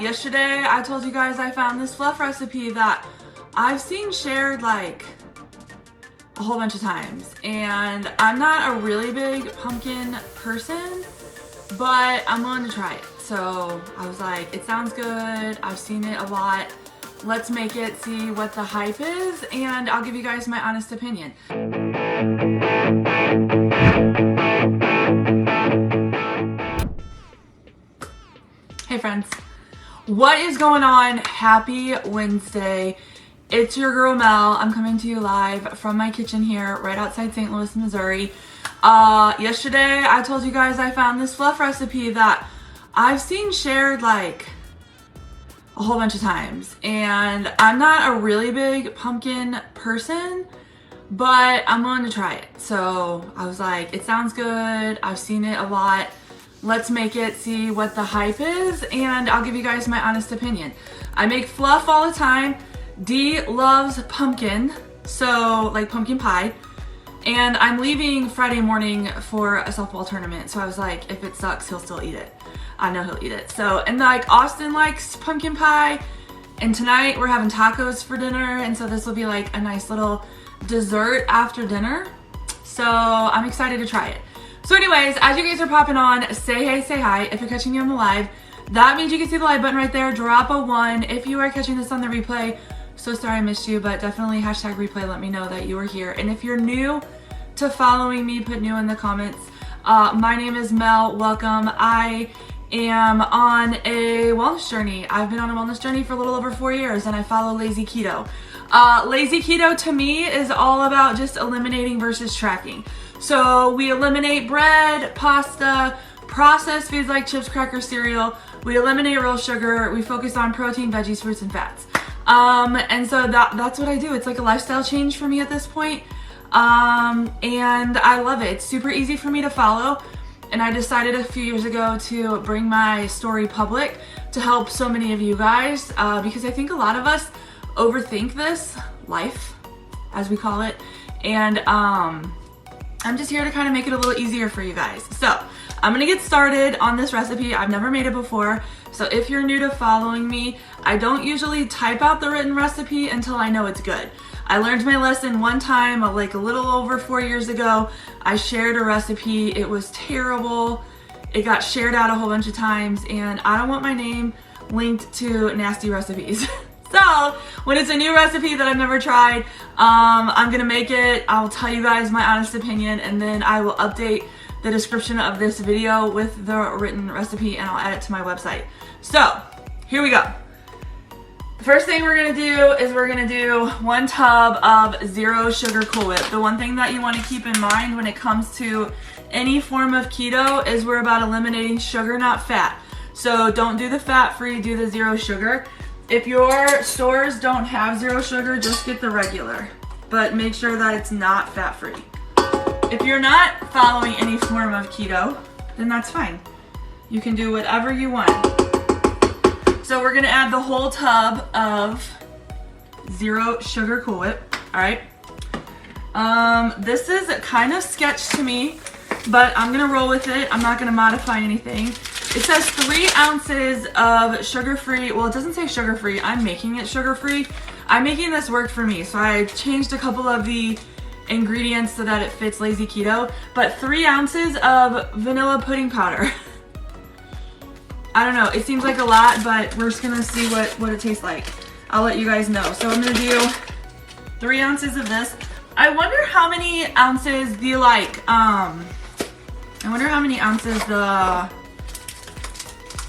Yesterday I told you guys I found this fluff recipe that I've seen shared like a whole bunch of times, and I'm not a really big pumpkin person, but I'm willing to try it. So I was like, it sounds good, I've seen it a lot, let's make it, see what the hype is, and I'll give you guys my honest opinion. Hey friends, what is going on? Happy Wednesday. It's your girl Mel. I'm coming to you live from my kitchen here right outside St. Louis, Missouri. Yesterday I told you guys I found this fluff recipe that I've seen shared like a whole bunch of times, and I'm not a really big pumpkin person, but I'm willing to try it. So I was like, it sounds good, I've seen it a lot, let's make it, see what the hype is, and I'll give you guys my honest opinion. I make fluff all the time. D loves pumpkin, so like pumpkin pie, and I'm leaving Friday morning for a softball tournament, so I was like, if it sucks, he'll still eat it. I know he'll eat it. So, and like Austin likes pumpkin pie, and tonight we're having tacos for dinner, and so this will be like a nice little dessert after dinner. So I'm excited to try it. So anyways, as you guys are popping on, say hey, say hi. If you're catching me on the live, that means you can see the like button right there. Drop a 1. If you are catching this on the replay, so sorry I missed you, but definitely hashtag replay, let me know that you were here. And if you're new to following me, put new in the comments. My name is Mel, welcome. I am on a wellness journey. I've been on a wellness journey for a little over 4 years, and I follow Lazy Keto. Lazy Keto to me is all about just eliminating versus tracking. So we eliminate bread, pasta, processed foods like chips, crackers, cereal. We eliminate real sugar. We focus on protein, veggies, fruits, and fats. And so that's what I do. It's like a lifestyle change for me at this point. And I love it. It's super easy for me to follow. And I decided a few years ago to bring my story public to help so many of you guys, because I think a lot of us overthink this life, as we call it. And I'm just here to kind of make it a little easier for you guys. So I'm gonna get started on this recipe. I've never made it before. So if you're new to following me, I don't usually type out the written recipe until I know it's good. I learned my lesson one time, like a little over 4 years ago. I shared a recipe, it was terrible. It got shared out a whole bunch of times, and I don't want my name linked to nasty recipes. So when it's a new recipe that I've never tried, I'm gonna make it, I'll tell you guys my honest opinion, and then I will update the description of this video with the written recipe, and I'll add it to my website. So here we go. The first thing we're gonna do is we're gonna do 1 tub of 0 sugar Cool Whip. The one thing that you wanna keep in mind when it comes to any form of keto is we're about eliminating sugar, not fat. So don't do the fat-free, do the 0 sugar. If your stores don't have 0 sugar, just get the regular, but make sure that it's not fat-free. If you're not following any form of keto, then that's fine. You can do whatever you want. So we're gonna add the whole tub of 0 sugar Cool Whip, all right? This is kind of sketch to me, but I'm gonna roll with it. I'm not gonna modify anything. It says 3 ounces of sugar-free. Well, it doesn't say sugar-free. I'm making it sugar-free. I'm making this work for me. So I changed a couple of the ingredients so that it fits Lazy Keto. But 3 ounces of vanilla pudding powder. I don't know. It seems like a lot, but we're just going to see what it tastes like. I'll let you guys know. So I'm going to do 3 ounces of this. I wonder how many ounces the the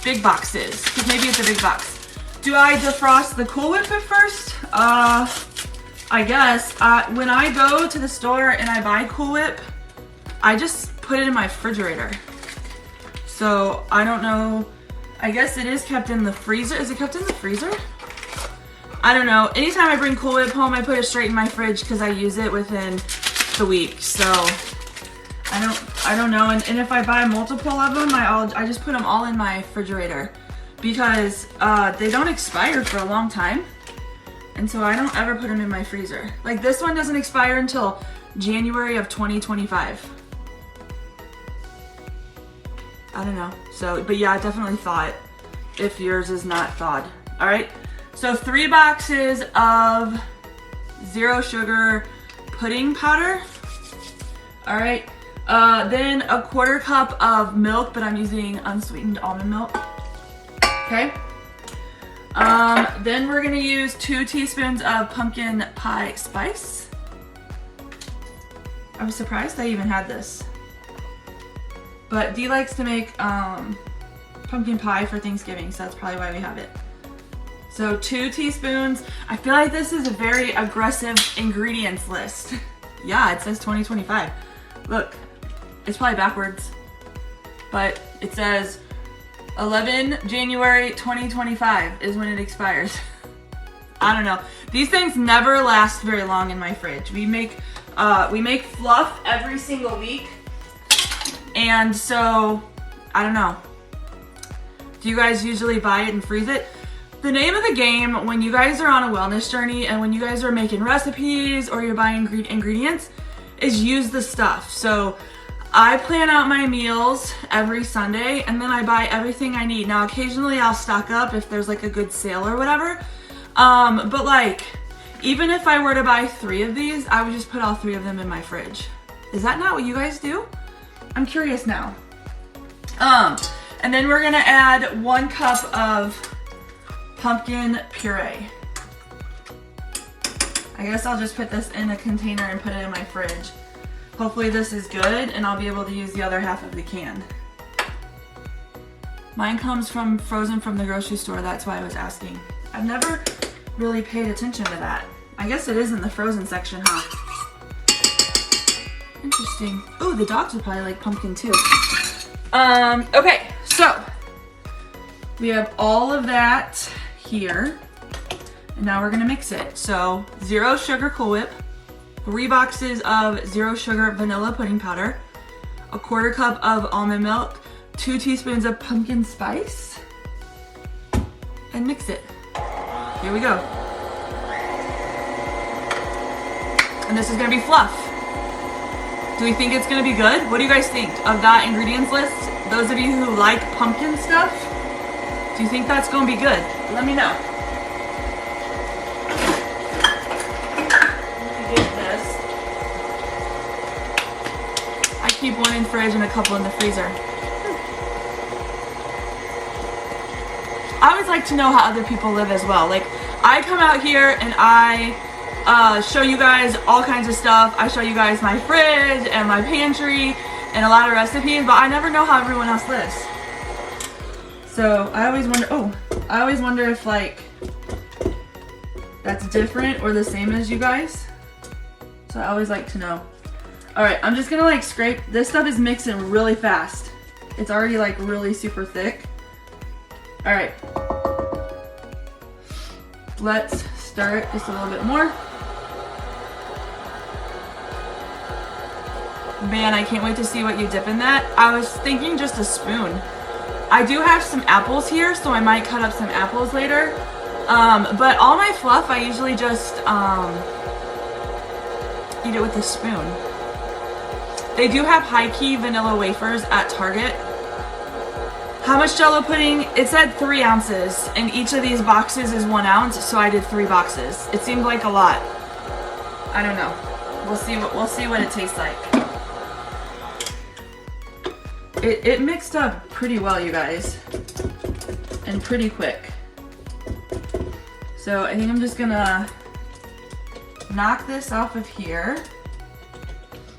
big box is, because maybe it's a big box. Do I defrost the Cool Whip at first? I guess. When I go to the store and I buy Cool Whip, I just put it in my refrigerator. So I don't know. I guess it is kept in the freezer. Is it kept in the freezer? I don't know. Anytime I bring Cool Whip home, I put it straight in my fridge because I use it within the week. So I don't know, and if I buy multiple of them, I just put them all in my refrigerator because they don't expire for a long time, and so I don't ever put them in my freezer. Like this one doesn't expire until January of 2025. I don't know. So, but yeah, I definitely thought if yours is not thawed. All right, so 3 boxes of 0 sugar pudding powder. All right, then a 1/4 cup of milk, but I'm using unsweetened almond milk. Okay. Then we're gonna use 2 teaspoons of pumpkin pie spice. I was surprised I even had this. But Dee likes to make pumpkin pie for Thanksgiving, so that's probably why we have it. So 2 teaspoons. I feel like this is a very aggressive ingredients list. Yeah, it says 2025. Look, it's probably backwards, but it says 11 January 2025 is when it expires. I don't know. These things never last very long in my fridge. We make fluff every single week, and so I don't know. Do you guys usually buy it and freeze it? The name of the game when you guys are on a wellness journey and when you guys are making recipes or you're buying ingredients is use the stuff. So I plan out my meals every Sunday and then I buy everything I need. Now occasionally I'll stock up if there's like a good sale or whatever. But like, even if I were to buy 3 of these, I would just put all 3 of them in my fridge. Is that not what you guys do? I'm curious now. And then we're gonna add 1 cup of pumpkin puree. I guess I'll just put this in a container and put it in my fridge. Hopefully this is good and I'll be able to use the other half of the can. Mine comes from frozen from the grocery store, that's why I was asking. I've never really paid attention to that. I guess it is in the frozen section, huh? Interesting. Oh, the dogs would probably like pumpkin too. Okay, so we have all of that here. And now we're gonna mix it. So 0 sugar Cool Whip, 3 boxes of 0 sugar vanilla pudding powder, a 1/4 cup of almond milk, 2 teaspoons of pumpkin spice, and mix it. Here we go. And this is gonna be fluff. Do we think it's gonna be good? What do you guys think of that ingredients list? Those of you who like pumpkin stuff, do you think that's gonna be good? Let me know. Keep 1 in fridge and a couple in the freezer. I always like to know how other people live as well. Like, I come out here and I show you guys all kinds of stuff. I show you guys my fridge and my pantry and a lot of recipes, but I never know how everyone else lives. So I always wonder if like that's different or the same as you guys. So I always like to know. All right, I'm just gonna like scrape. This stuff is mixing really fast. It's already like really super thick. All right, let's stir it just a little bit more. Man, I can't wait to see what you dip in that. I was thinking just a spoon. I do have some apples here, so I might cut up some apples later. But all my fluff, I usually just eat it with a spoon. They do have high-key vanilla wafers at Target. How much Jell-O pudding? It said 3 ounces, and each of these boxes is 1 ounce, so I did 3 boxes. It seemed like a lot. I don't know. We'll see what it tastes like. It mixed up pretty well, you guys, and pretty quick. So I think I'm just gonna knock this off of here.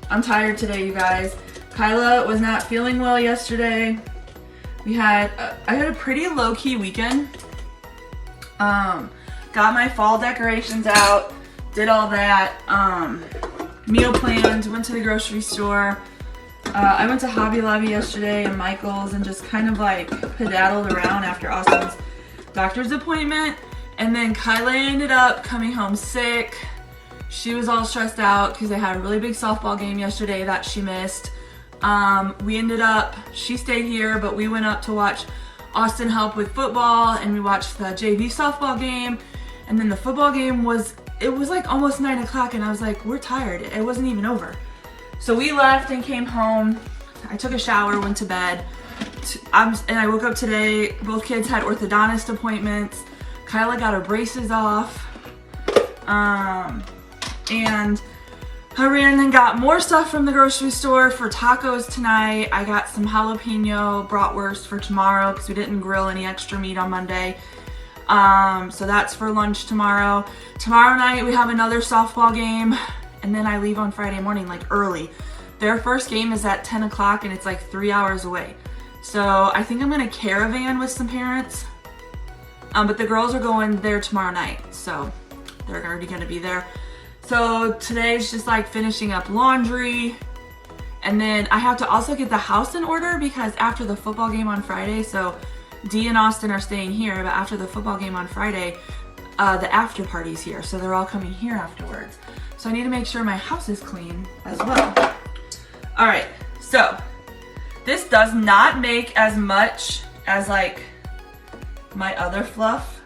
I'm tired today, you guys. Kyla was not feeling well yesterday. I had a pretty low-key weekend. Got my fall decorations out, did all that, meal planned, went to the grocery store. I went to Hobby Lobby yesterday and Michael's and just kind of like pedaddled around after Austin's doctor's appointment. And then Kyla ended up coming home sick. She was all stressed out because they had a really big softball game yesterday that she missed. She stayed here, but we went up to watch Austin help with football, and we watched the JV softball game. And then the football game was like almost 9 o'clock, and I was like, we're tired. It wasn't even over. So we left and came home. I took a shower, went to bed. and I woke up today, both kids had orthodontist appointments. Kyla got her braces off. And I ran and got more stuff from the grocery store for tacos tonight. I got some jalapeno bratwurst for tomorrow because we didn't grill any extra meat on Monday. So that's for lunch tomorrow. Tomorrow night we have another softball game, and then I leave on Friday morning, like early. Their first game is at 10 o'clock and it's like 3 hours away. So I think I'm gonna caravan with some parents. But the girls are going there tomorrow night, so they're already gonna be there. So today's just like finishing up laundry. And then I have to also get the house in order because after the football game on Friday, so Dee and Austin are staying here, but after the football game on Friday, the after party's here. So they're all coming here afterwards. So I need to make sure my house is clean as well. All right, so this does not make as much as like my other fluff,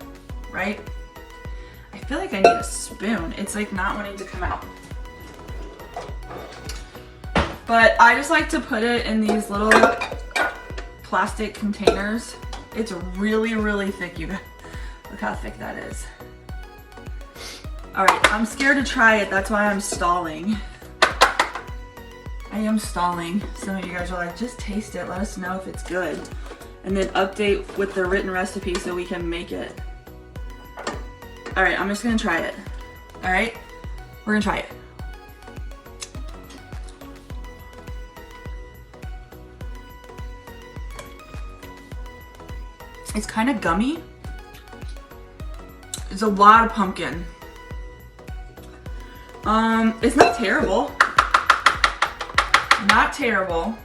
right? I feel like I need a spoon. It's like not wanting to come out. But I just like to put it in these little plastic containers. It's really, really thick, you guys. Look how thick that is. All right, I'm scared to try it. That's why I'm stalling. I am stalling. Some of you guys are like, just taste it. Let us know if it's good. And then update with the written recipe so we can make it. All right, I'm just gonna try it. All right, we're gonna try it. It's kind of gummy. It's a lot of pumpkin. It's not terrible. Not terrible.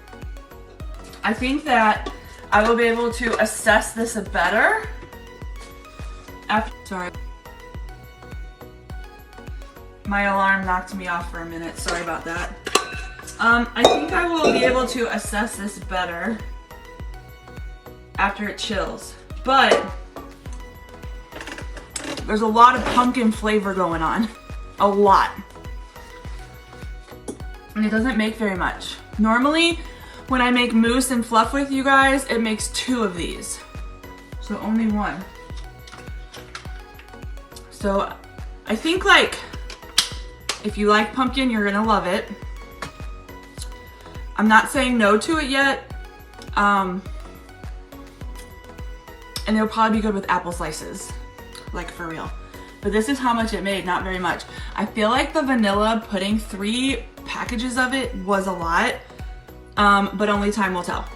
I think that I will be able to assess this better after, sorry. My alarm knocked me off for a minute, sorry about that. I think I will be able to assess this better after it chills, but there's a lot of pumpkin flavor going on, a lot. And it doesn't make very much. Normally, when I make mousse and fluff with you guys, it makes 2 of these. So only 1. So I think like, if you like pumpkin, you're gonna love it. I'm not saying no to it yet. And it'll probably be good with apple slices, like for real. But this is how much it made, not very much. I feel like the vanilla pudding, 3 packages of it was a lot, but only time will tell.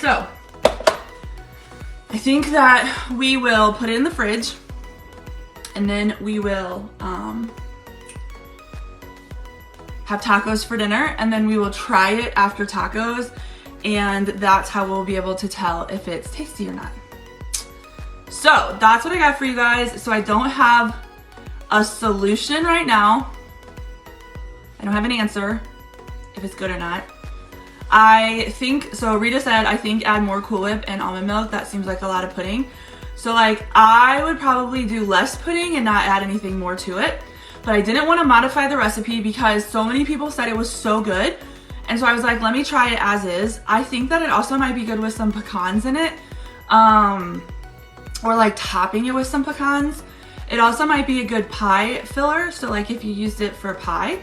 So, I think that we will put it in the fridge, and then we will have tacos for dinner, and then we will try it after tacos, and that's how we'll be able to tell if it's tasty or not. So that's what I got for you guys. So I don't have a solution right now. I don't have an answer if it's good or not. I think, so Rita said, I think add more Cool Whip and almond milk. That seems like a lot of pudding. So like I would probably do less pudding and not add anything more to it. But I didn't want to modify the recipe because so many people said it was so good. And so I was like, let me try it as is. I think that it also might be good with some pecans in it. Or like topping it with some pecans. It also might be a good pie filler, so like if you used it for pie.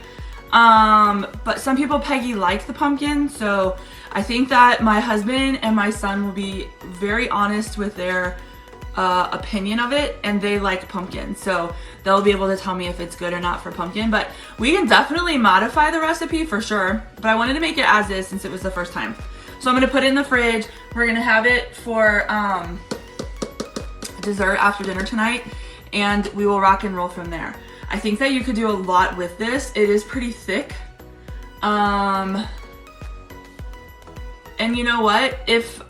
But some people, Peggy, like the pumpkin, so I think that my husband and my son will be very honest with their opinion of it, and they like pumpkin, so they'll be able to tell me if it's good or not for pumpkin. But we can definitely modify the recipe for sure, but I wanted to make it as is since it was the first time. So I'm gonna put it in the fridge. We're gonna have it for dessert after dinner tonight, and we will rock and roll from there. I think that you could do a lot with this. It is pretty thick. And you know what? If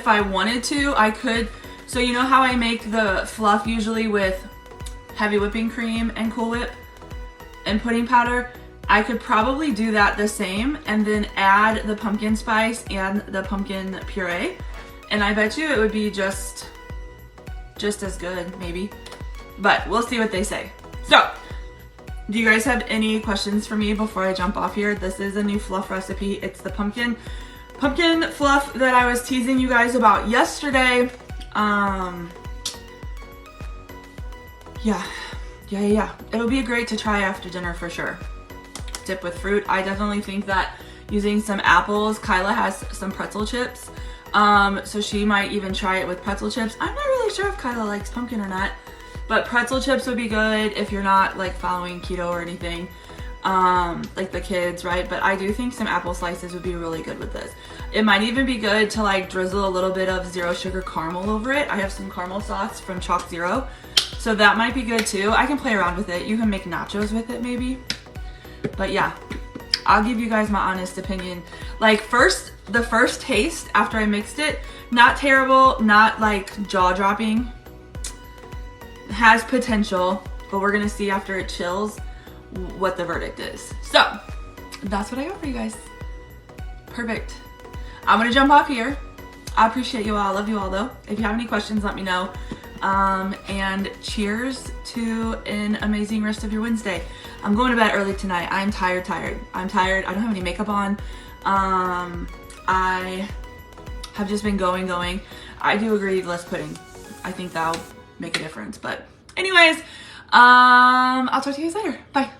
I wanted to, I could. So you know how I make the fluff usually with heavy whipping cream and Cool Whip and pudding powder? I could probably do that the same and then add the pumpkin spice and the pumpkin puree. And I bet you it would be just as good, maybe. But we'll see what they say. So, do you guys have any questions for me before I jump off here? This is a new fluff recipe. It's the pumpkin pumpkin fluff that I was teasing you guys about yesterday. Yeah. It'll be great to try after dinner for sure. Dip with fruit. I definitely think that using some apples, Kyla has some pretzel chips. So she might even try it with pretzel chips. I'm not really sure if Kyla likes pumpkin or not, but pretzel chips would be good if you're not like following keto or anything. Like the kids, right? But I do think some apple slices would be really good with this. It might even be good to like drizzle a little bit of zero sugar caramel over it. I have some caramel sauce from Chalk Zero, so that might be good too. I can play around with it. You can make nachos with it maybe. But yeah, I'll give you guys my honest opinion. Like the first taste after I mixed it, not terrible, not like jaw-dropping. Has potential, but we're gonna see after it chills what the verdict is. So that's what I got for you guys. Perfect. I'm gonna jump off here. I appreciate you all. I love you all though. If you have any questions, let me know. And cheers to an amazing rest of your Wednesday. I'm going to bed early tonight. I'm tired. I'm tired. I don't have any makeup on. I have just been going. I do agree, less pudding. I think that'll make a difference. But anyways, I'll talk to you guys later. Bye.